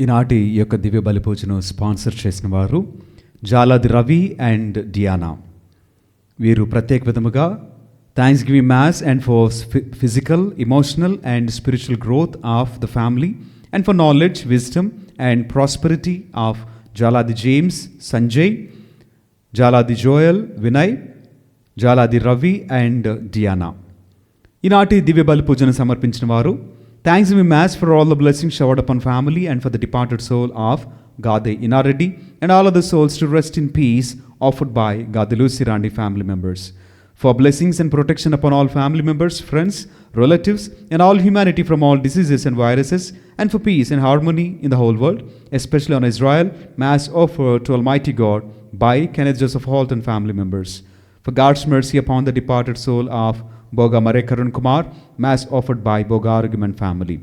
ఈనాటి యొక్క దివ్య బలి పూజను స్పాన్సర్ చేసిన వారు జాలాది రవి అండ్ డియానా. వీరు ప్రత్యేక విధముగా thanksgiving mass and for physical, emotional and spiritual growth of the family and for knowledge, wisdom and prosperity of Jaladi James, Sanjay, Jaladi Joel, Vinay, Jaladi Ravi and Diana. ఈనాటి దివ్య బలి పూజను సమర్పించిన వారు thanksgiving mass for all the blessings showered upon family and for the departed soul of Gade Inareddy and all other souls to rest in peace offered by Gade Lusirandi family members. For blessings and protection upon all family members, friends, relatives and all humanity from all diseases and viruses, and for peace and harmony in the whole world, especially on Israel, Mass offered to Almighty God by Kenneth Joseph Holt and family members. For God's mercy upon the departed soul of Boga Mare Karun Kumar, Mass offered by Boga Argument family.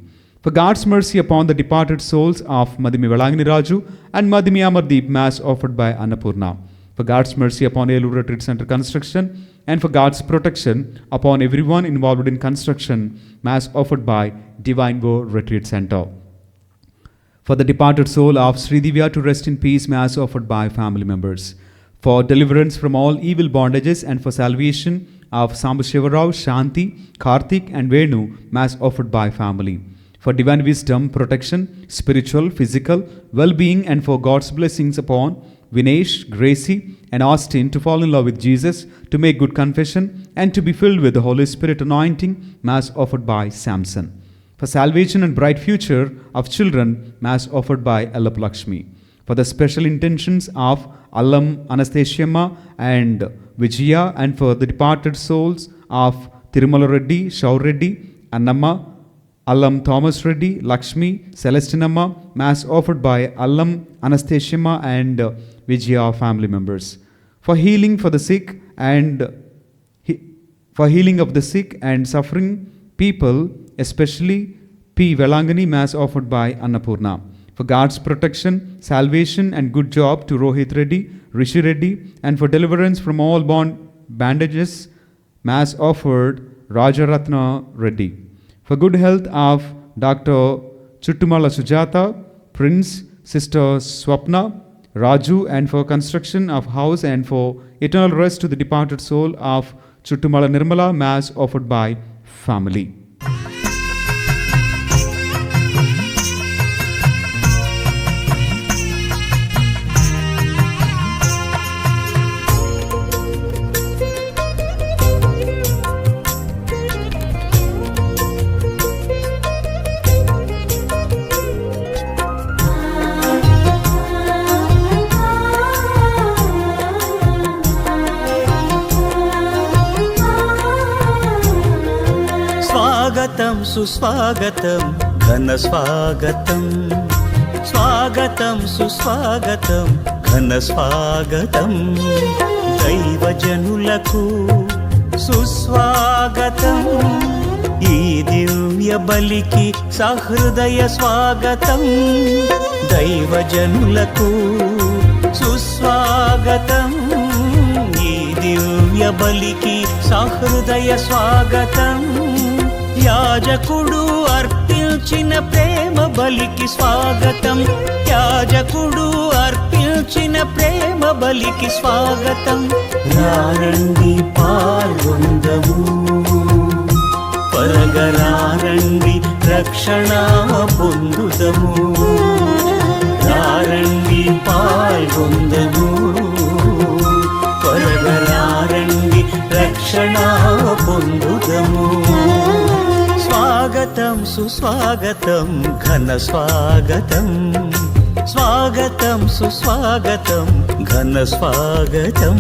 For God's mercy upon the departed souls of Madhimi Velangini Raju and Madhimi Amardeep, Mass offered by Annapurna. For God's mercy upon Elur Retreat Center construction and for God's protection upon everyone involved in construction, Mass offered by Divine Go Retreat Center. For the departed soul of Sri Divya to rest in peace, Mass offered by family members. For deliverance from all evil bondages and for salvation of Sambashivarao, Shanti, Karthik and Venu, Mass offered by family. For divine wisdom, protection, spiritual, physical, well-being and for God's blessings upon Vinesh, Gracie and Austin to fall in love with Jesus, to make good confession and to be filled with the Holy Spirit anointing, Mass offered by Samson. For salvation and bright future of children, Mass offered by Ellap Lakshmi. For the special intentions of Allam Anastasia and Vijaya and for the departed souls of Tirumala Reddy, Shaur Reddy, Annamma, Allam Thomas Reddy, Lakshmi, Celestinamma, Mass offered by Allam Anastasia and Vijaya family members. For healing for the sick and for healing of the sick and suffering people, especially P. Velangani, Mass offered by Annapurna. For God's protection, salvation and good job to Rohit Reddy, Rishi Reddy and for deliverance from all bandages, Mass offered Rajaratna Reddy. For good health of Dr. Chuttumala Sujata, Prince, Sister Swapna, Raju and for construction of house and for eternal rest to the departed soul of Chuttumala Nirmala, Mass offered by family. స్వాగతం సుస్వాగతం ఘన స్వాగతం, స్వాగతం సుస్వాగతం ఘన స్వాగతం, దైవజనులకు సుస్వాగతం, ఈ దివ్య బలికి సహృదయ స్వాగతం, దైవజనులకు సుస్వాగతం, ఈ దివ్య బలికి సహృదయ స్వాగతం, యాజకుడు అర్పించిన ప్రేమ బలికి స్వాగతం, యాజకుడు అర్పించిన ప్రేమ బలికి స్వాగతం, రారండి పాల్గొందము, పరగరారండి రక్షణ పొందుదము, రారండి పాల్గొందము, పరగరారండి రక్షణ పొందుదము, స్వాగతం సుస్వాగతం ఘన స్వాగతం, స్వాగతం సుస్వాగతం ఘన స్వాగతం.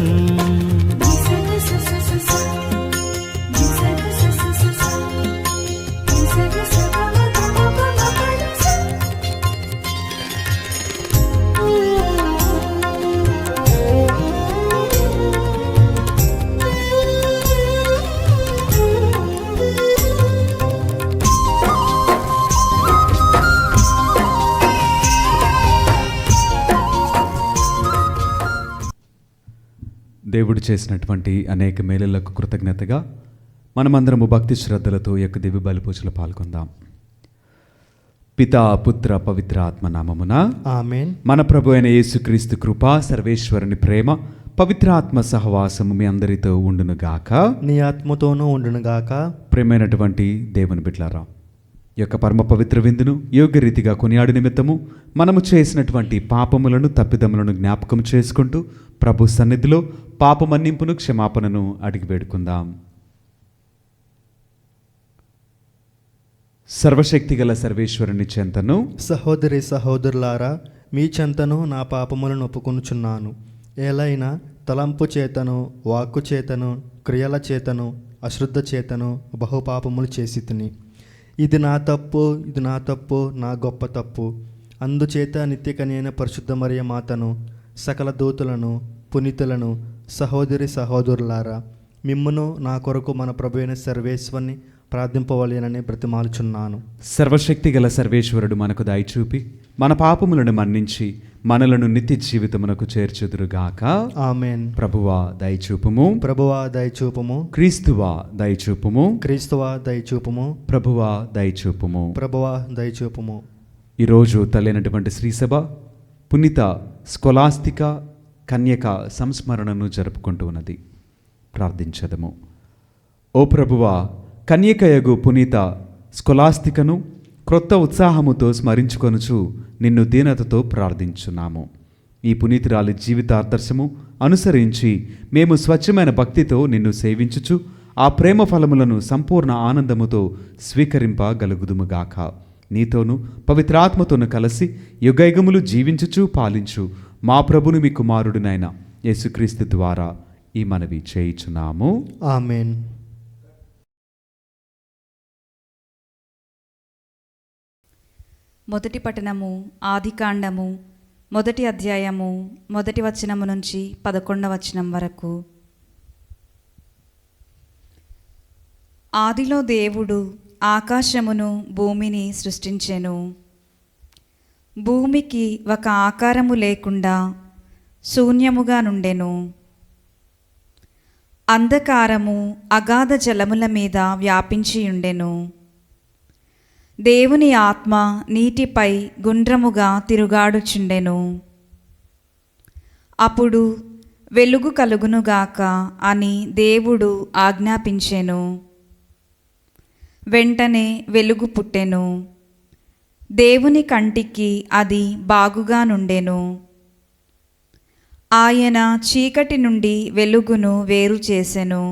దేవుడు చేసినటువంటి అనేక మేలులకు కృతజ్ఞతగా మనమందరము భక్తి శ్రద్ధలతో ఈ యొక్క దివ్య బలి పూజలో పాల్గొందాం. పితా పుత్ర పవిత్ర ఆత్మ నామమున ఆమేన్. మన ప్రభు అయిన యేసుక్రీస్తు కృప, సర్వేశ్వరుని ప్రేమ, పవిత్ర ఆత్మ సహవాసము మీ అందరితో ఉండునుగాక. నీ ఆత్మతోనూ ఉండునుగాక. ప్రేమైనటువంటి దేవుని బిడ్డలారా, ఈ యొక్క పరమ పవిత్ర విందును యోగ్య రీతిగా కొనియాడు నిమిత్తము మనము చేసినటువంటి పాపములను, తప్పిదములను జ్ఞాపకం చేసుకుంటూ ప్రభు సన్నిధిలో పాపమన్నింపును, క్షమాపణను అడిగి వేడుకుందాం. సర్వశక్తిగల సర్వేశ్వరుని చెంతను, సహోదరి సహోదరులారా, మీ చెంతను నా పాపములను ఒప్పుకొనుచున్నాను. ఏలైనా తలంపు చేతను, వాక్కు చేతను, క్రియల చేతను, అశ్రద్ధ చేతను బహుపాపములు చేసి తిని. ఇది నా తప్పు, నా గొప్ప తప్పు. అందుచేత నిత్యకన్యైన పరిశుద్ధ మరియ మాతను, సకల దూతలను, పునీతులను, సహోదరి సహోదరులారా, మిమ్మును నా కొరకు మన ప్రభు అయిన సర్వేశ్వరుని ప్రార్థింపవలెనని బ్రతిమాలుచున్నాను. సర్వశక్తిగల సర్వేశ్వరుడు మనకు దయచూపి మన పాపములను మన్నించి మనలను నిత్య జీవితమునకు చేర్చుదురుగాక. ఆమేన్. ప్రభువా దయచూపుము, ప్రభువా దయచూపుము. క్రీస్తువా దయచూపుము, క్రీస్తువా దయచూపుము. ప్రభువా దయచూపుము. ప్రభువా దయచూపుము. ఈరోజు తల్లైనటువంటి శ్రీసభ పునీత స్కొలాస్తిక కన్యక సంస్మరణను జరుపుకుంటూ ఉన్నది. ప్రార్థించదము. ఓ ప్రభువా, కన్యకయగు పునీత స్కొలాస్తికను క్రొత్త ఉత్సాహముతో స్మరించుకొనుచు నిన్ను దీనతతో ప్రార్థించున్నాము. ఈ పునీతురాలి జీవితాదర్శము అనుసరించి మేము స్వచ్ఛమైన భక్తితో నిన్ను సేవించుచు ఆ ప్రేమ ఫలములను సంపూర్ణ ఆనందముతో స్వీకరింపగలుగుదుముగాక. నీతోనూ పవిత్రాత్మతోను కలిసి యుగయుగములు జీవించుచు పాలించు మా ప్రభుని మీ కుమారుడినైన యేసుక్రీస్తు ద్వారా ఈ మనవి చేయుచున్నాము. ఆమేన్. మొదటి పట్టణము ఆదికాండము 1వ అధ్యాయము 1వ వచనము నుంచి 11వ వచనం వరకు. ఆదిలో దేవుడు ఆకాశమును భూమిని సృష్టించెను. భూమికి ఒక ఆకారము లేకుండా శూన్యముగా నుండెను. అంధకారము అగాధ జలముల మీద వ్యాపించియుండెను. దేవుని ఆత్మ నీటిపై గుండ్రముగా తిరుగాడుచుండెను. అప్పుడు వెలుగు కలుగునుగాక అని దేవుడు ఆజ్ఞాపించెను. వెంటనే వెలుగు పుట్టెను. దేవుని కంటికి అది బాగుగా నుండెను. ఆయన చీకటి నుండి వెలుగును వేరు చేసెను.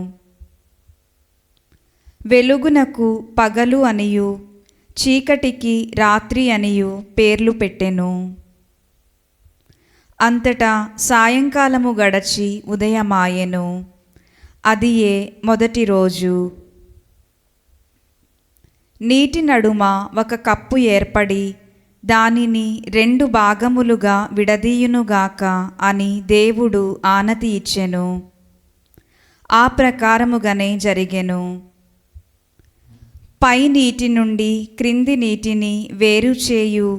వెలుగునకు పగలు అనియు, చీకటికి రాత్రి అనియు పేర్లు పెట్టెను. అంతటా సాయంకాలము గడచి ఉదయమాయెను. అదియే మొదటి రోజు. నీటి నడుమ ఒక కప్పు ఏర్పడి దానిని 2 భాగములుగా విడదీయునుగాక అని దేవుడు ఆనతి ఇచ్చెను. ఆ ప్రకారముగానే జరిగెను. పై నీటి నుండి క్రింది నీటిని వేరు చేయు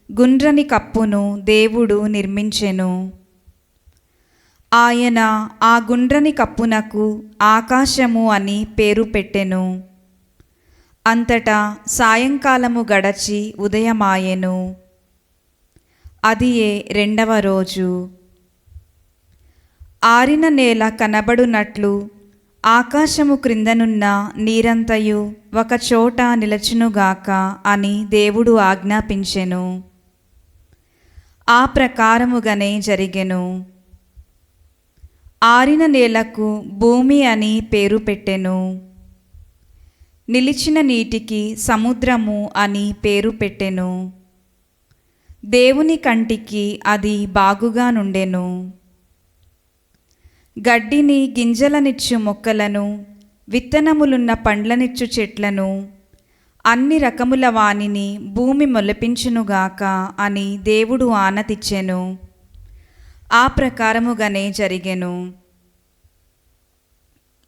గుండ్రని కప్పును దేవుడు నిర్మించెను. ఆయన ఆ గుండ్రని కప్పునకు ఆకాశము అని పేరు పెట్టెను. అంతటా సాయంకాలము గడచి ఉదయమాయెను. అదియే 2వ రోజు. ఆరిన నేల కనబడునట్లు ఆకాశము క్రిందనున్న నీరంతయు ఒక చోట నిలచునుగాక అని దేవుడు ఆజ్ఞాపించెను. ఆ ప్రకారముగానే జరిగెను. ఆరిన నేలకు భూమి అని పేరు పెట్టెను. నిలిచిన నీటికి సముద్రము అని పేరు పెట్టెను. దేవుని కంటికి అది బాగుగా నుండెను. గడ్డిని గింజలనిచ్చు మొక్కలను, విత్తనములున్న పండ్లనిచ్చు చెట్లను, అన్ని రకముల వానిని భూమి మొలపించునుగాక అని దేవుడు ఆనతిచ్చెను. ఆ ప్రకారముగానే జరిగెను.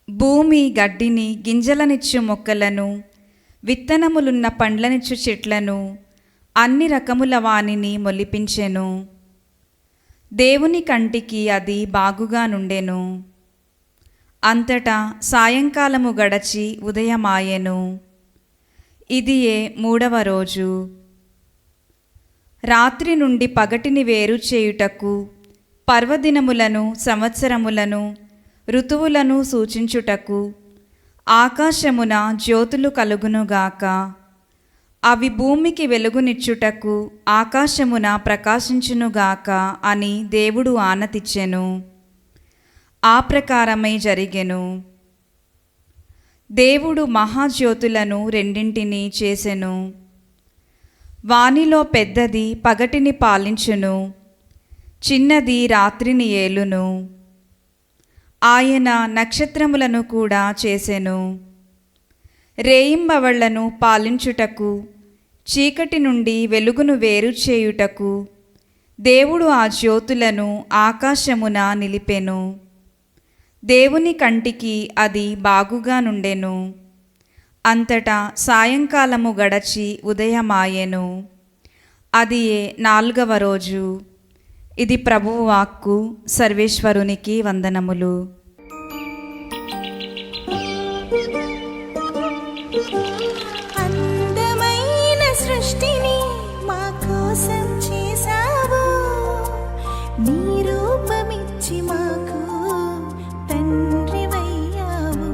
భూమి గడ్డిని గింజలనిచ్చు మొక్కలను, విత్తనములున్న పండ్లనిచ్చు చెట్లను, అన్ని రకముల వానిని మొలిపించెను. దేవుని కంటికి అది బాగుగా నుండెను. అంతటా సాయంకాలము గడచి ఉదయమాయెను. ఇదియే 3వ రోజు. రాత్రి నుండి పగటిని వేరు చేయుటకు, పర్వదినములను, సంవత్సరములను, ఋతువులను సూచించుటకు ఆకాశమున జ్యోతులు కలుగునుగాక. అవి భూమికి వెలుగునిచ్చుటకు ఆకాశమున ప్రకాశించునుగాక అని దేవుడు ఆనతిచ్చెను. ఆ ప్రకారమై జరిగెను. దేవుడు మహాజ్యోతులను రెండింటినీ చేసెను. వానిలో పెద్దది పగటిని పాలించును, చిన్నది రాత్రిని ఏలును. ఆయన నక్షత్రములను కూడా చేసెను. రేయింబవళ్లను పాలించుటకు, చీకటి నుండి వెలుగును వేరు చేయుటకు దేవుడు ఆ జ్యోతులను ఆకాశమున నిలిపెను. దేవుని కంటికి అది బాగుగా నుండెను. అంతటా సాయంకాలము గడచి ఉదయమాయెను. అదియే 4వ రోజు. ఇది ప్రభువు వాక్కు. సర్వేశ్వరునికి వందనములు. అందమైన సృష్టిని మా కోసం చేసావు, నీ రూపమిచ్చి మాకు తండ్రివయ్యావు.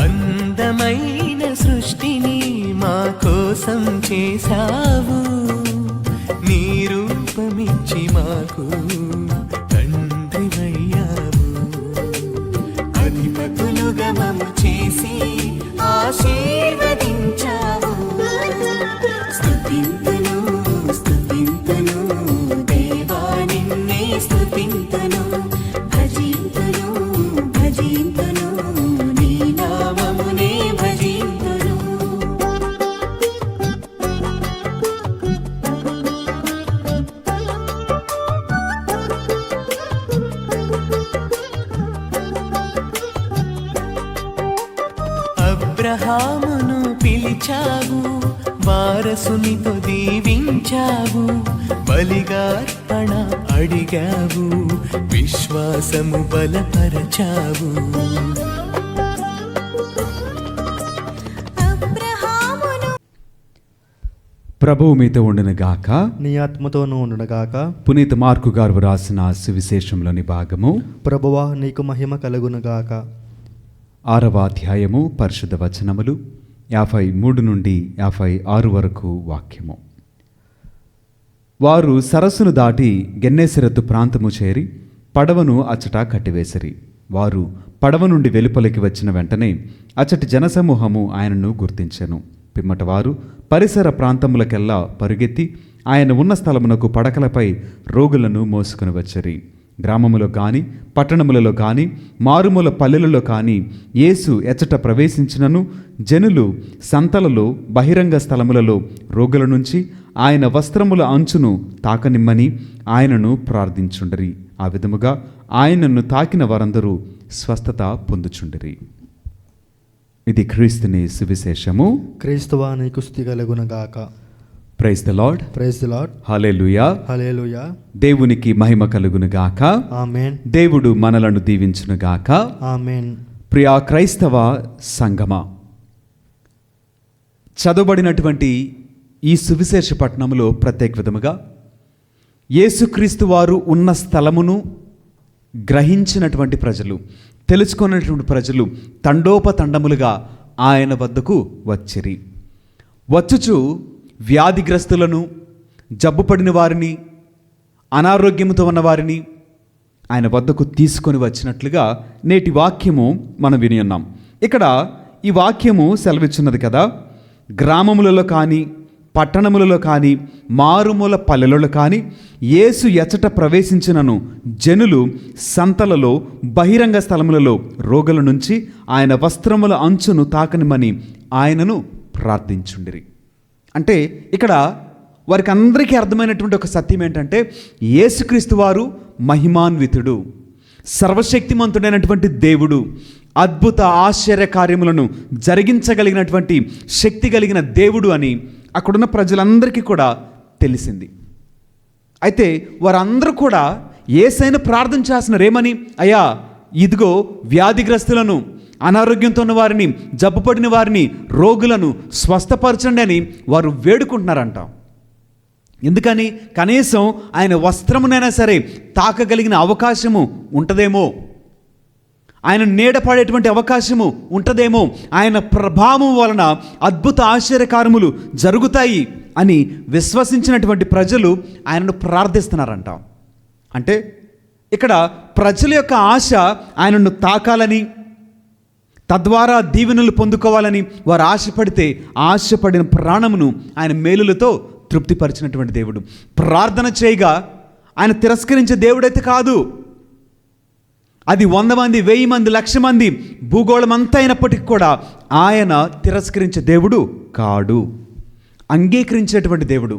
అందమైన సృష్టిని మా కోసం చేశావు, నీ రూపమిచ్చి మాకు తండ్రివయ్యావు. అధిపతులుగా మమ్ము చేసి ఆశీర్వదించావు. స్తుతింతును స్తుతింతును దేవా నిన్నే స్తుతింతును, భజింతును భజింతును నీ నామమునే భజింతును. అబ్రహామును పిలిచావు, వారసునితో దీవించావు. బలిగా అర్పణ అడిగావు, విశ్వాసము బలపరచావు. అబ్రహామును ప్రభువు మీతో ఉండునుగాక. నీ ఆత్మతోనూ ఉండునుగాక. పునీత మార్కు గారు రాసిన సువిశేషంలోని భాగము ప్రభువా నీకు మహిమ కలుగునుగాక. 6వ అధ్యాయము పరిశుద్ధ వచనములు 53 నుండి 56 వరకు వాక్యము. వారు సరస్సును దాటి గెన్నేసరెతు ప్రాంతము చేరి పడవను అచ్చట కట్టివేసిరి. వారు పడవ నుండి వెలుపలికి వచ్చిన వెంటనే అచ్చటి జనసమూహము ఆయనను గుర్తించెను. పిమ్మట వారు పరిసర ప్రాంతములకెల్లా పరుగెత్తి ఆయన ఉన్న స్థలమునకు పడకలపై రోగులను మోసుకుని వచ్చిరి. గ్రామములో కానీ పట్టణములలో కానీ మారుమూల పల్లెలలో కానీ యేసు ఎచ్చట ప్రవేశించినను జనులు సంతలలో బహిరంగ స్థలములలో రోగుల నుంచి ఆయన వస్త్రముల అంచును తాకనిమ్మని ఆయనను ప్రార్థించుండిరి. ఆ విధముగా ఆయనను తాకిన వారందరూ స్వస్థత పొందుచుండిరి. ఇది క్రీస్తుని సువిశేషము. క్రీస్తువా నీకు స్తుతి కలుగునుగాక. Praise the Lord. Praise the Lord. Hallelujah. Hallelujah. దేవునికి మహిమ కలుగునుగాక. ఆమేన్. దేవుడు మనలను దీవించునుగాక. ఆమేన్. ప్రియా క్రైస్తవ సంగమా, చదవబడినటువంటి ఈ సువిశేష పట్టణంలో ప్రత్యేక విధముగా యేసుక్రీస్తు వారు ఉన్న స్థలమును గ్రహించినటువంటి ప్రజలు, తెలుసుకున్నటువంటి ప్రజలు తండోపతండములుగా ఆయన వద్దకు వచ్చిరి. వచ్చుచు వ్యాధిగ్రస్తులను, జబ్బుపడిన వారిని, అనారోగ్యంతో ఉన్న వారిని ఆయన వద్దకు తీసుకొని వచ్చినట్లుగా నేటి వాక్యము మనం విని ఉన్నాం. ఇక్కడ ఈ వాక్యము సెలవిచ్చున్నది కదా, గ్రామములలో కానీ పట్టణములలో కానీ మారుమూల పల్లెలలో కానీ యేసు ఎచ్చట ప్రవేశించినను జనులు సంతలలో బహిరంగ స్థలములలో రోగుల నుంచి ఆయన వస్త్రముల అంచును తాకనిమని ఆయనను ప్రార్థించుండిరి. అంటే ఇక్కడ వారికి అందరికీ అర్థమైనటువంటి ఒక సత్యం ఏంటంటే, యేసుక్రీస్తు వారు మహిమాన్వితుడు, సర్వశక్తిమంతుడైనటువంటి దేవుడు, అద్భుత ఆశ్చర్య కార్యములను జరిగించగలిగినటువంటి శక్తి కలిగిన దేవుడు అని అక్కడున్న ప్రజలందరికీ కూడా తెలిసింది. అయితే వారందరూ కూడా యేసయ్యను ప్రార్థన చేస్తున్నారు. ఏమని? అయ్యా, ఇదిగో వ్యాధిగ్రస్తులను, అనారోగ్యంతో ఉన్న వారిని, జబ్బుపడిన వారిని, రోగులను స్వస్థపరచండి అని వారు వేడుకుంటున్నారంట. ఎందుకని? కనీసం ఆయన వస్త్రమునైనా సరే తాకగలిగిన అవకాశము ఉంటుందేమో, ఆయన నీడపడేటువంటి అవకాశము ఉంటుందేమో, ఆయన ప్రభావం వలన అద్భుత ఆశ్చర్యకార్యములు జరుగుతాయి అని విశ్వసించినటువంటి ప్రజలు ఆయనను ప్రార్థిస్తున్నారంట. అంటే ఇక్కడ ప్రజల యొక్క ఆశ ఆయనను తాకాలని, తద్వారా దీవెనలు పొందుకోవాలని వారు ఆశపడితే ఆశపడిన ప్రాణమును ఆయన మేలులతో తృప్తిపరిచినటువంటి దేవుడు. ప్రార్థన చేయగా ఆయన తిరస్కరించే దేవుడైతే కాదు. అది 100 మంది, 1000 మంది, 1,00,000 మంది, భూగోళం అంతా అయినప్పటికీ కూడా ఆయన తిరస్కరించే దేవుడు కాడు, అంగీకరించేటువంటి దేవుడు.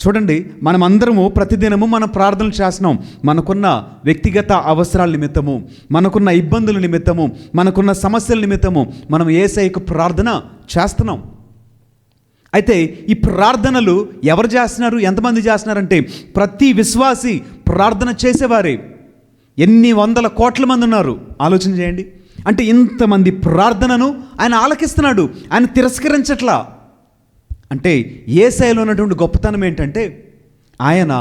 చూడండి, మనమందరము ప్రతిదినము మనం ప్రార్థనలు చేస్తున్నాం. మనకున్న వ్యక్తిగత అవసరాల నిమిత్తము, మనకున్న ఇబ్బందుల నిమిత్తము, మనకున్న సమస్యల నిమిత్తము మనం యేసయ్యకు ప్రార్థన చేస్తున్నాం. అయితే ఈ ప్రార్థనలు ఎవరు చేస్తున్నారు, ఎంతమంది చేస్తున్నారంటే ప్రతి విశ్వాసి ప్రార్థన చేసేవారే. ఎన్ని వందల కోట్ల మంది ఉన్నారు ఆలోచన చేయండి. అంటే ఇంతమంది ప్రార్థనను ఆయన ఆలకిస్తున్నాడు, ఆయన తిరస్కరించట్లా. అంటే యేసయ్యలో ఉన్నటువంటి గొప్పతనం ఏంటంటే ఆయన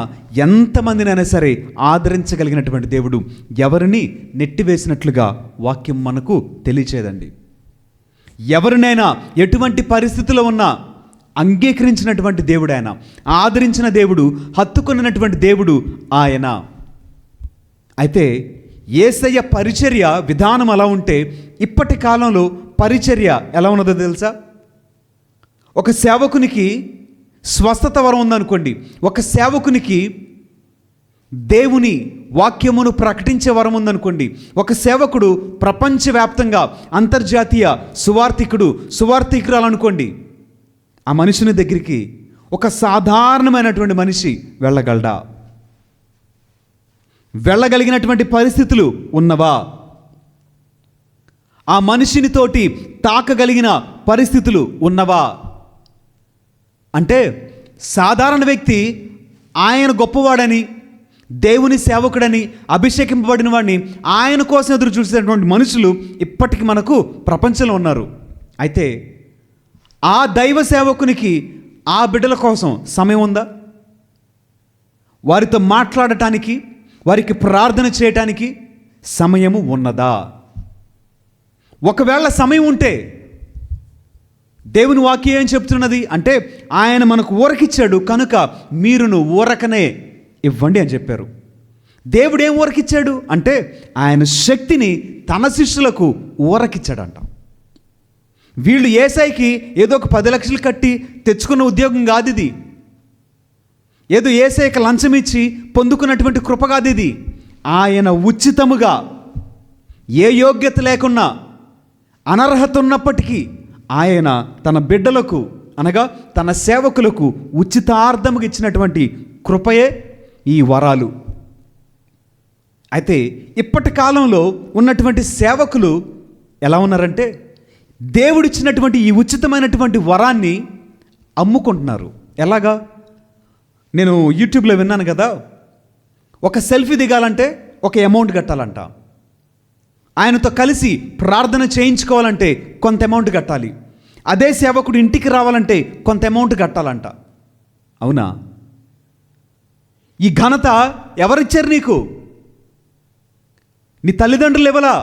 ఎంతమందినైనా సరే ఆదరించగలిగినటువంటి దేవుడు. ఎవరిని నెట్టివేసినట్లుగా వాక్యం మనకు తెలియచేదండి. ఎవరినైనా ఎటువంటి పరిస్థితిలో ఉన్నా అంగీకరించినటువంటి దేవుడు ఆయన, ఆదరించిన దేవుడు, హత్తుకొనినటువంటి దేవుడు ఆయన. అయితే యేసయ్య పరిచర్య విధానం అలా ఉంటే ఇప్పటి కాలంలో పరిచర్య ఎలా ఉన్నదో తెలుసా? ఒక సేవకునికి స్వస్థత వరం ఉందనుకోండి, ఒక సేవకునికి దేవుని వాక్యమును ప్రకటించే వరం ఉందనుకోండి, ఒక సేవకుడు ప్రపంచవ్యాప్తంగా అంతర్జాతీయ సువార్థికురాలనుకోండి, ఆ మనుషుని దగ్గరికి ఒక సాధారణమైనటువంటి మనిషి వెళ్ళగలడా? వెళ్ళగలిగినటువంటి పరిస్థితులు ఉన్నవా? ఆ మనిషిని తోటి తాకగలిగిన పరిస్థితులు ఉన్నవా? అంటే సాధారణ వ్యక్తి ఆయన గొప్పవాడని, దేవుని సేవకుడని, అభిషేకింపబడిన వాడిని ఆయన కోసం ఎదురు చూసేటువంటి మనుషులు ఇప్పటికీ మనకు ప్రపంచంలో ఉన్నారు. అయితే ఆ దైవ సేవకునికి ఆ బిడ్డల కోసం సమయం ఉందా? వారితో మాట్లాడటానికి, వారికి ప్రార్థన చేయటానికి సమయము ఉన్నదా? ఒకవేళ సమయం ఉంటే దేవుని వాక్యం ఏం చెప్తున్నది అంటే, ఆయన మనకు ఊరకిచ్చాడు కనుక మీరును ఊరకనే ఇవ్వండి అని చెప్పారు. దేవుడు ఏం ఊరకిచ్చాడు అంటే ఆయన శక్తిని తన శిష్యులకు ఊరకిచ్చాడంట. వీళ్ళు యేసయ్యకి ఏదో ఒక 10 లక్షలు కట్టి తెచ్చుకున్న ఉద్యోగం కాదు ఇది. ఏదో యేసయ్యకి లంచం ఇచ్చి పొందుకున్నటువంటి కృప కాదు ఇది. ఆయన ఉచితముగా, ఏ యోగ్యత లేకున్నా, అనర్హత ఉన్నప్పటికీ ఆయన తన బిడ్డలకు అనగా తన సేవకులకు ఉచితార్థముగా ఇచ్చినటువంటి కృపయే ఈ వరాలు. అయితే ఇప్పటి కాలంలో ఉన్నటువంటి సేవకులు ఎలా ఉన్నారంటే దేవుడిచ్చినటువంటి ఈ ఉచితమైనటువంటి వరాన్ని అమ్ముకుంటున్నారు. ఎలాగా? నేను యూట్యూబ్లో విన్నాను కదా, ఒక సెల్ఫీ దిగాలంటే ఒక అమౌంట్ కట్టాలంట, ఆయనతో కలిసి ప్రార్థన చేయించుకోవాలంటే కొంత అమౌంట్ కట్టాలి, అదే సేవకుడు ఇంటికి రావాలంటే కొంత అమౌంట్ కట్టాలంట. అవునా? ఈ ఘనత ఎవరిచ్చారు నీకు? నీ తల్లిదండ్రులు ఇవ్వలా,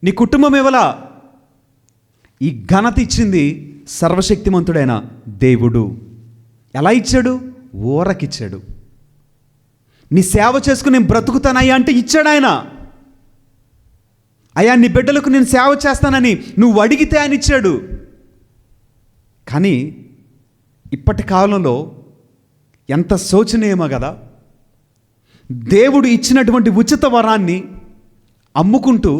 నీ కుటుంబం ఇవ్వలా. ఈ ఘనత ఇచ్చింది సర్వశక్తిమంతుడైన దేవుడు. ఎలా ఇచ్చాడు? ఊరకిచ్చాడు. నీ సేవ చేసుకుని నేను బ్రతుకుతానయ్యా అంటే ఇచ్చాడు ఆయన. అయ్యా నీ బిడ్డలకు నేను సేవ చేస్తానని నువ్వు అడిగితే ఆయన ఇచ్చాడు. కానీ ఇప్పటి కాలంలో ఎంత శోచనీయమో కదా, దేవుడు ఇచ్చినటువంటి ఉచిత వరాన్ని అమ్ముకుంటూ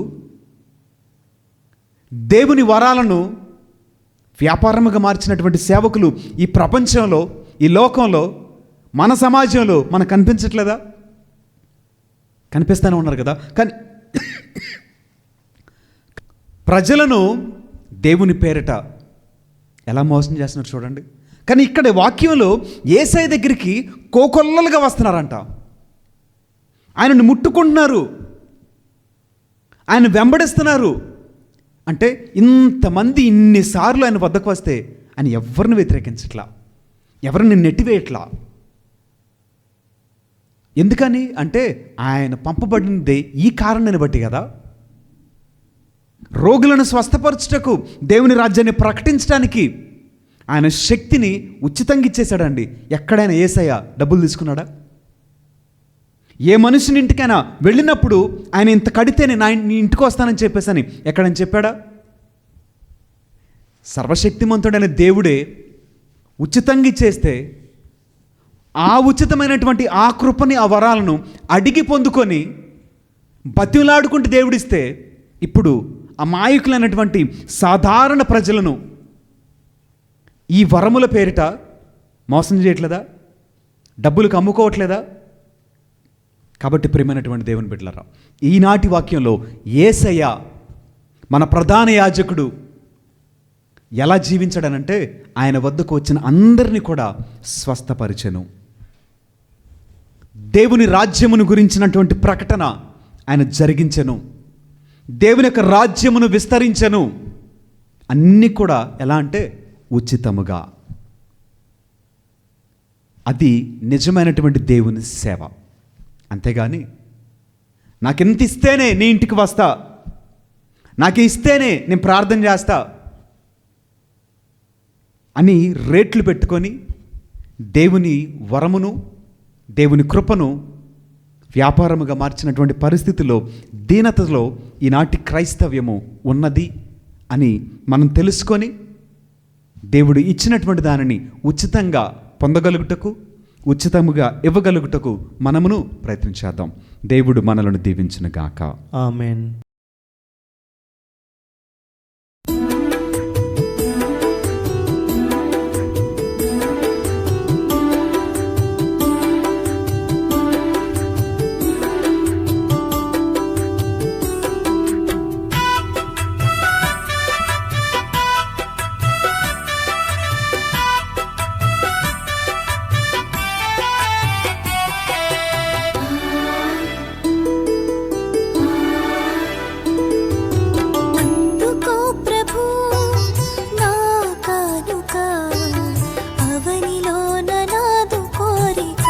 దేవుని వరాలను వ్యాపారముగా మార్చినటువంటి సేవకులు ఈ ప్రపంచంలో, ఈ లోకంలో, మన సమాజంలో మనకు కనిపించట్లేదా? కనిపిస్తూనే ఉన్నారు కదా. కానీ ప్రజలను దేవుని పేరిట ఎలా మోసం చేస్తున్నారు చూడండి. కానీ ఇక్కడ వాక్యంలో యేసయ్య దగ్గరికి కోకొల్లలుగా వస్తున్నారంట. ఆయనను ముట్టుకుంటున్నారు, ఆయన వెంబడిస్తున్నారు. అంటే ఇంతమంది ఇన్నిసార్లు ఆయన వద్దకు వస్తే ఆయన ఎవరిని వ్యతిరేకించట్లా, ఎవరిని నెట్టివేయట్లా. ఎందుకని అంటే ఆయన పంపబడినదే ఈ కారణాన్ని బట్టి కదా. రోగులను స్వస్థపరచుటకు, దేవుని రాజ్యాన్ని ప్రకటించడానికి ఆయన శక్తిని ఉచితంగా ఇచ్చేశాడండి. ఎక్కడైనా యేసయ్య డబ్బులు తీసుకున్నాడా? ఏ మనుషుని ఇంటికైనా వెళ్ళినప్పుడు ఆయన ఇంత కడితేనే నీ ఇంటికి వస్తానని చెప్పేసని ఎక్కడని చెప్పాడా? సర్వశక్తిమంతుడైన దేవుడే ఉచితంగా ఇచ్చేస్తే ఆ ఉచితమైనటువంటి ఆ కృపని, ఆ వరాలను అడిగి పొందుకొని బతిలాడుకుంటూ దేవుడిస్తే ఇప్పుడు అమాయకులైనటువంటి సాధారణ ప్రజలను ఈ వరముల పేరిట మోసం చేయట్లేదా? డబ్బులకు అమ్ముకోవట్లేదా? కాబట్టి ప్రియమైనటువంటి దేవుని బిడ్డలారా, ఈనాటి వాక్యంలో యేసయ్య మన ప్రధాన యాజకుడు ఎలా జీవించాడనంటే ఆయన వద్దకు వచ్చిన అందరినీ కూడా స్వస్థపరిచెను. దేవుని రాజ్యమును గురించినటువంటి ప్రకటన ఆయన జరిగించెను. దేవుని యొక్క రాజ్యమును విస్తరించెను. అన్నీ కూడా ఎలా అంటే ఉచితముగా. అది నిజమైనటువంటి దేవుని సేవ. అంతేగాని నాకెంత ఇస్తేనే నీ ఇంటికి వస్తా, నాకు ఇస్తేనే నేను ప్రార్థన చేస్తా అని రేట్లు పెట్టుకొని దేవుని వరమును, దేవుని కృపను వ్యాపారముగా మార్చినటువంటి పరిస్థితిలో, దీనతలో ఈనాటి క్రైస్తవ్యము ఉన్నది అని మనం తెలుసుకొని దేవుడు ఇచ్చినటువంటి దానిని ఉచితంగా పొందగలుగుటకు, ఉచితముగా ఇవ్వగలుగుటకు మనమును ప్రయత్నించేద్దాం. దేవుడు మనలను దీవించునుగాక. ఆమేన్. అందుకో ప్రభు నా కానుక, అవనిలోన నాదు కోరిక.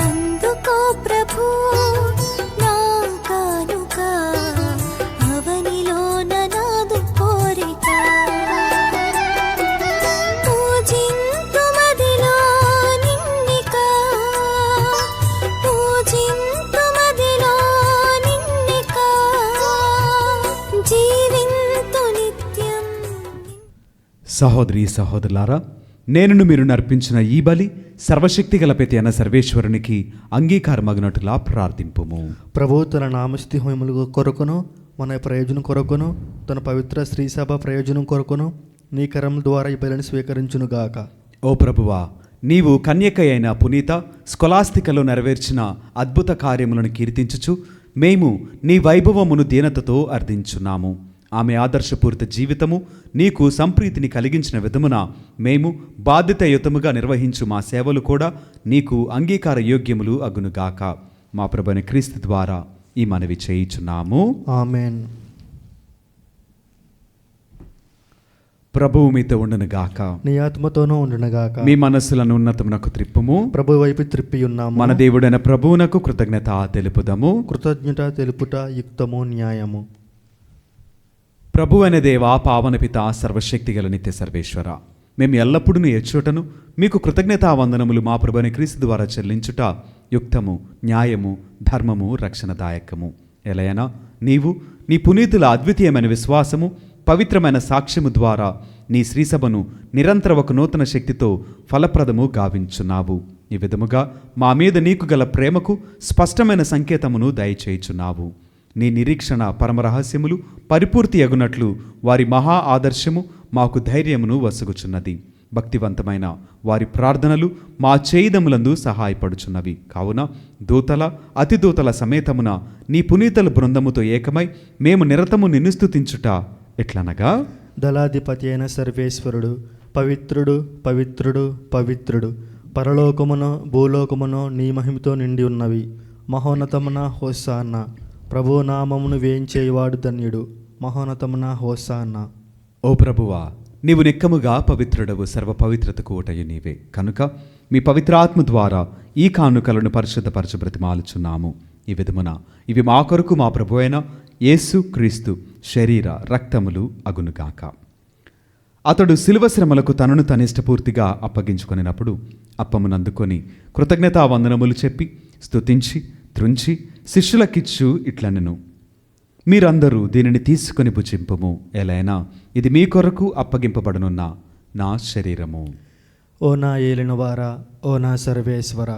అందుకో ప్రభు నా కానుక, అవనిలోన నాదు కోరిక. పూజింతుమదిలో నిన్నిక, పూజింతుమదిలో నిన్నిక, జీవింతు నిత్యం. సహోదరి సహోదరులారా, నేనును మీరు నర్పించిన ఈ బలి సర్వశక్తి గల పెతి అయిన సర్వేశ్వరునికి అంగీకారమగినట్టులా ప్రార్థింపుము. ప్రభు తన నామస్తుహముల కొరకును, మన ప్రయోజనం కొరకును, తన పవిత్ర శ్రీసభ ప్రయోజనం కొరకును నీ కరముల ద్వారా ఈ బలిని స్వీకరించునుగాక. ఓ ప్రభువా, నీవు కన్యక అయిన పునీత స్కొలాస్తికలో నెరవేర్చిన అద్భుత కార్యములను కీర్తించుచు మేము నీ వైభవమును దీనతతో అర్థించున్నాము. ఆమె ఆదర్శపూరిత జీవితము నీకు సంప్రీతిని కలిగించిన విధమున మేము బాధ్యతాయుతముగా నిర్వహించు మా సేవలు కూడా నీకు అంగీకార యోగ్యములు అగునుగాక. మా ప్రభువైన క్రీస్తు ద్వారా ఈ మనవి చేయుచున్నాము. ఆమేన్. ప్రభువు మీతో ఉండునుగాక. నీ ఆత్మతోనూ ఉండునుగాక. మీ మనస్సులను ఉన్నతమునకు త్రిప్పుము. ప్రభు వైపు త్రిప్పి ఉన్నాము. మన దేవుడైన ప్రభువునకు కృతజ్ఞత తెలుపుదము. కృతజ్ఞత తెలుపుట యుక్తము, న్యాయము. ప్రభు అనే దేవా, పావన పిత, సర్వశక్తి గల నిత్య సర్వేశ్వర, మేము ఎల్లప్పుడూ ఎచ్చుటను మీకు కృతజ్ఞతావందనములు మా ప్రభువైన క్రీస్తు ద్వారా చెల్లించుట యుక్తము, న్యాయము, ధర్మము, రక్షణదాయకము. ఎలయనా నీవు నీ పునీతుల అద్వితీయమైన విశ్వాసము, పవిత్రమైన సాక్ష్యము ద్వారా నీ శ్రీసభను నిరంతర ఒక నూతన శక్తితో ఫలప్రదము గావించున్నావు. ఈ విధముగా మా మీద నీకు గల ప్రేమకు స్పష్టమైన సంకేతమును దయచేయుచున్నావు. నీ నిరీక్షణ పరమరహస్యములు పరిపూర్తి అగునట్లు వారి మహా ఆదర్శము మాకు ధైర్యమును వసుగుచున్నది. భక్తివంతమైన వారి ప్రార్థనలు మా చేయిదములందు సహాయపడుచున్నవి. కావున దూతల అతిదూతల సమేతమున నీ పునీతల బృందముతో ఏకమై మేము నిరతము నిన్ను స్తుతించుట ఎట్లనగా, దళాధిపతి అయిన సర్వేశ్వరుడు పవిత్రుడు పవిత్రుడు పవిత్రుడు, పరలోకమును భూలోకమును నీ మహిమతో నిండి ఉన్నవి. మహోన్నతమున హోసాన్న, ప్రభువు నామమును వేయించేవాడు ధన్యుడు. మహోన్నతమున హోసాన్న. ఓ ప్రభువా, నీవు నిక్కముగా పవిత్రుడవు, సర్వ పవిత్రతకు ఊటయు నీవే. కనుక మీ పవిత్రాత్మ ద్వారా ఈ కానుకలను పరిశుద్ధపరచు బ్రతిమాలుచున్నాము. ఈ విధమున ఇవి మా కొరకు మా ప్రభు అయిన యేసు క్రీస్తు శరీర రక్తములు అగునుగాక. అతడు శిలువ శ్రమలకు తనను తనిష్టపూర్తిగా అప్పగించుకొనినప్పుడు అప్పమునందుకొని కృతజ్ఞతావందనములు చెప్పి స్తుతించి త్రుంచి శిష్యులకిచ్చు ఇట్లనెను, మీరందరూ దీనిని తీసుకొని భుజింపుము, ఎలైనా ఇది మీ కొరకు అప్పగింపబడనున్న నా శరీరము. ఓ నా ఏలినవారా, ఓ నా సర్వేశ్వర.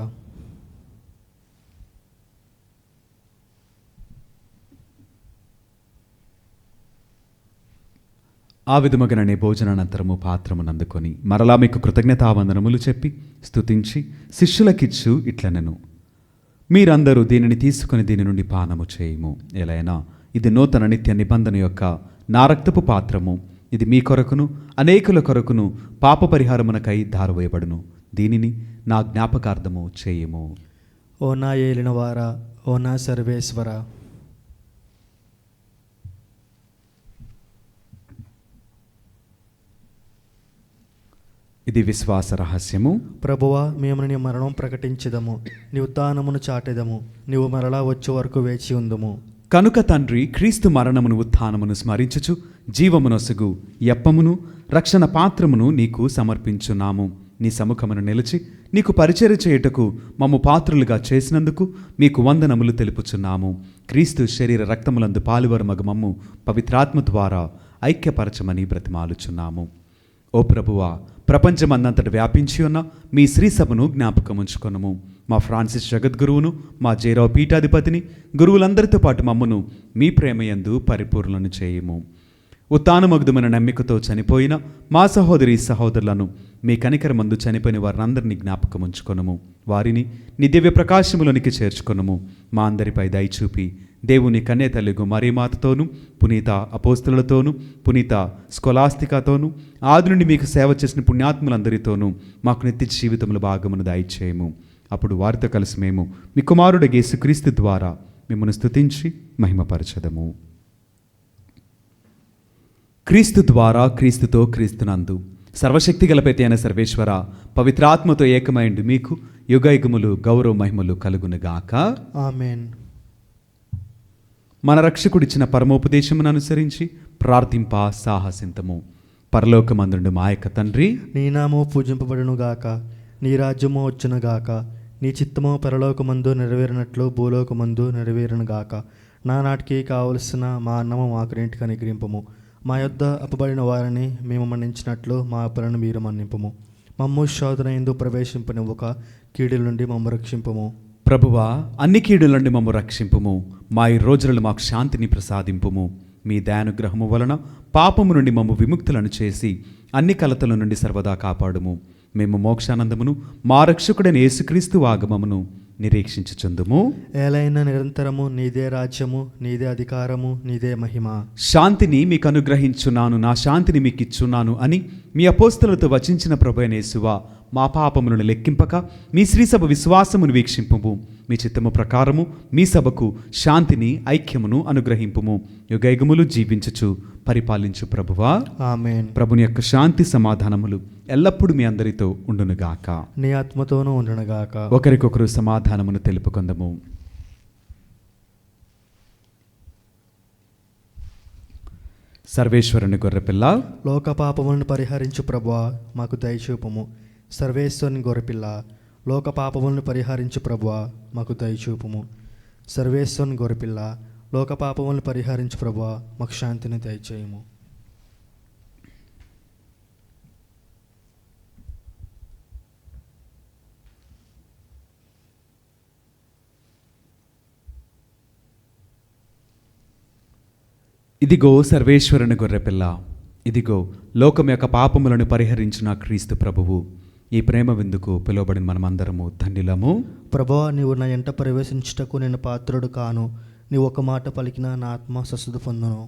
ఆ విధముగానే భోజనానంతరము పాత్రమునందుకొని మరలా మీకు కృతజ్ఞతావందనములు చెప్పి స్తుతించి శిష్యులకిచ్చు ఇట్లనెను, మీరందరూ దీనిని తీసుకుని దీని నుండి పానము చేయుము, ఎలైనా ఇది నూతన నిత్య నిబంధన యొక్క నా రక్తపు పాత్రము. ఇది మీ కొరకును అనేకుల కొరకును పాప పరిహారమునకై ధారవేయబడును. దీనిని నా జ్ఞాపకార్థము చేయుము. ఓ నా ఏలినవారా, ఓ నా సర్వేశ్వర. ఇది విశ్వాస రహస్యము. ప్రభువా, మేము నీ మరణం ప్రకటించదము, నీ ఉత్థానమును చాటెదము, నీవు మరలా వచ్చే వరకు వేచి ఉందుము. కనుక తండ్రి, క్రీస్తు మరణమును ఉత్థానమును స్మరించుచు జీవమునొసగు యప్పమును రక్షణ పాత్రమును నీకు సమర్పించున్నాము. నీ సముఖమును నిలిచి నీకు పరిచర్య చేయుటకు మమ్ము పాత్రులుగా చేసినందుకు మీకు వందనములు తెలుపుచున్నాము. క్రీస్తు శరీర రక్తములందు పాలువరమగు మమ్ము పవిత్రాత్మ ద్వారా ఐక్యపరచమని బ్రతిమాలుచున్నాము. ఓ ప్రభువా, ప్రపంచమందంతట వ్యాపించి ఉన్న మీ శ్రీసభను జ్ఞాపకముంచుకొనుము. మా ఫ్రాన్సిస్ జగద్గురువును, మా జేరావు పీఠాధిపతిని, గురువులందరితో పాటు మమ్మను మీ ప్రేమయందు పరిపూర్ణను చేయుము. ఉత్థానమగుదుమైన నమ్మికతో చనిపోయిన మా సహోదరి సహోదరులను మీ కనికరమందు చనిపోయిన వారినందరినీ జ్ఞాపకముంచుకొనుము. వారిని నీ దివ్య ప్రకాశములోనికి చేర్చుకొనుము. మా అందరిపై దయచూపి దేవుని కన్య తల్లిగు మరియమాతతోనూ, పునీత అపోస్తలులతోనూ, పునీత స్కొలాస్తికాతోనూ, ఆది నుండి మీకు సేవ చేసిన పుణ్యాత్ములందరితోనూ మాకు నిత్య జీవితముల భాగమును దయచేయము. అప్పుడు వారితో కలిసి మేము మీ కుమారుడు యేసుక్రీస్తు ద్వారా మిమ్మల్ని స్తుతించి మహిమపరచదము. క్రీస్తు ద్వారా, క్రీస్తుతో, క్రీస్తునందు సర్వశక్తి గలపతి అయిన సర్వేశ్వర, పవిత్రాత్మతో ఏకమైండు మీకు యుగయుగములు గౌరవ మహిమలు కలుగునుగాక. ఆమేన్. మన రక్షకుడిచ్చిన పరమోపదేశమును అనుసరించి ప్రార్థింప సాహసింతము. పరలోకమందుండు మా యొక్క తండ్రి, నీ నామము పూజింపబడునుగాక, నీ రాజ్యము వచ్చునుగాక, నీ చిత్తము పరలోకమందు నెరవేరినట్లు భూలోకమందు నెరవేరునుగాక. నానాటికి కావలసిన మా అన్నము మాకు ఇంటికి అనుగ్రహింపము. మా యొద్ద అప్పబడిన వారిని మేము మన్నించినట్లు మా అప్పులను మీరు మన్నింపము. మమ్ము శోధన యందు ప్రవేశింపనివ్వక కీడుల నుండి మమ్ము రక్షింపము. ప్రభువా, అన్ని కీడుల నుండి మమ్ము రక్షింపుము. మా ఈ రోజులలో మాకు శాంతిని ప్రసాదింపుము. మీ దయానుగ్రహము వలన పాపము నుండి మమ్ము విముక్తులను చేసి అన్ని కలతల నుండి సర్వదా కాపాడుము. మేము మోక్షానందమును మా రక్షకుడైన యేసుక్రీస్తు ఆగమమును నిరీక్షించుచుందుము. ఏలైనా నిరంతరము నీదే రాజ్యము, నీదే అధికారము, నీదే మహిమ. శాంతిని మీకు అనుగ్రహించున్నాను, నా శాంతిని మీకు ఇచ్చున్నాను అని మీ అపోస్తలులతో వచించిన ప్రభువైన యేసువా, మా పాపములను లెక్కింపక మీ శ్రీసభ విశ్వాసమును వీక్షింపుము. మీ చిత్తము ప్రకారము మీ సభకు శాంతిని, ఐక్యమును అనుగ్రహింపుము. యుగయుగములు జీవించుచు పరిపాలించు ప్రభువా. ఆమేన్. ప్రభుని యొక్క శాంతి సమాధానములు ఎల్లప్పుడూ మీ అందరితో ఉండునుగాక. నీ ఆత్మతోనూ ఉండునుగాక. ఒకరికొకరు సమాధానమును తెలుపుకొందము. సర్వేశ్వరుని గొర్రెపిల్ల, లోక పాపములను పరిహరించు ప్రభువా, మాకు దయచూపము. సర్వేశ్వరుని గొర్రెపిల్ల, లోక పాపములను పరిహరించు ప్రభువా, మాకు దయచూపము. సర్వేశ్వరుని గొర్రెపిల్ల, లోక పాపములను పరిహరించు ప్రభువా, మాకు శాంతిని దయచేయము. ఇదిగో సర్వేశ్వరుని గొర్రెపిల్ల, ఇదిగో లోకం యొక్క పాపములను పరిహరించిన క్రీస్తు ప్రభువు. ఈ ప్రేమ విందుకు పిలువబడిన మనమందరము ధన్యులము. ప్రభువా, నీవు నా ఎంట ప్రవేశించుటకు నేను పాత్రుడు కాను. నీవు ఒక మాట పలికిన నా ఆత్మ స్వస్థత పొందును.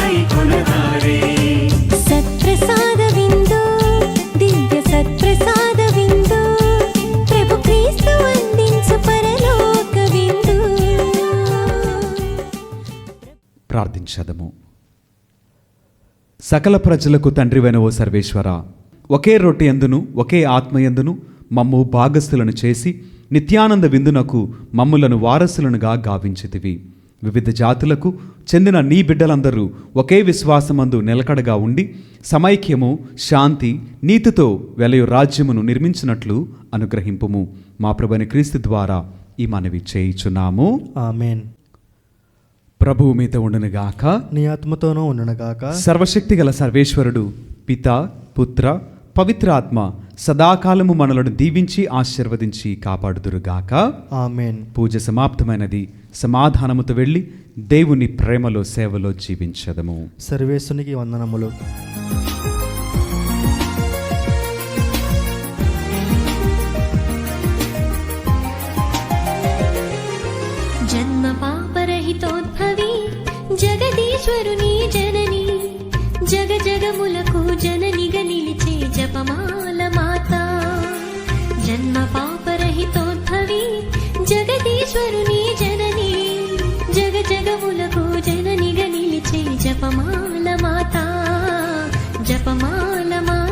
కైకొనదారే. సత్ప్రసాద విందు దివ్య సత్ప్రసాద విందు ప్రభు క్రీస్తు అందించు పరలోక విందు. ప్రార్థించదము. సకల ప్రజలకు తండ్రివైన ఓ సర్వేశ్వర, ఒకే రొట్టె యందును ఒకే ఆత్మయందును మమ్ము భాగస్థులను చేసి నిత్యానంద విందునకు మమ్ములను వారసులనుగా గావించితివి. వివిధ జాతులకు చెందిన నీ బిడ్డలందరూ ఒకే విశ్వాసమందు నిలకడగా ఉండి సమైక్యము, శాంతి, నీతితో వెలయు రాజ్యమును నిర్మించినట్లు అనుగ్రహింపుము. మా ప్రభువైన క్రీస్తు ద్వారా ఈ మనవి చేయుచున్నాము. ఆమెన్. ప్రభువు మీతో ఉండునుగాక. నీ ఆత్మతోనూ ఉండునుగాక. సర్వశక్తిగల సర్వేశ్వరుడు పిత, పుత్ర, పవిత్ర ఆత్మ సదాకాలము మనలను దీవించి ఆశీర్వదించి కాపాడుదురుగాక. ఆమెన్. పూజ సమాప్తమైనది. సమాధానముతో వెళ్ళి దేవుని ప్రేమలో సేవలో జీవించదము. సర్వేశ్వనికి వందనములు. జన్మ పాపరహితోద్భవి జగదీశ్వరుని జనని జగ జగములకు జననిగా నిలిచే జపమాల మాత. జన్మ పాపరహితోద్భవి జగదీశ్వరుని జనని జగ జగములకు జననిగా నిలిచే జపమాల మాత. జపమాల మాత.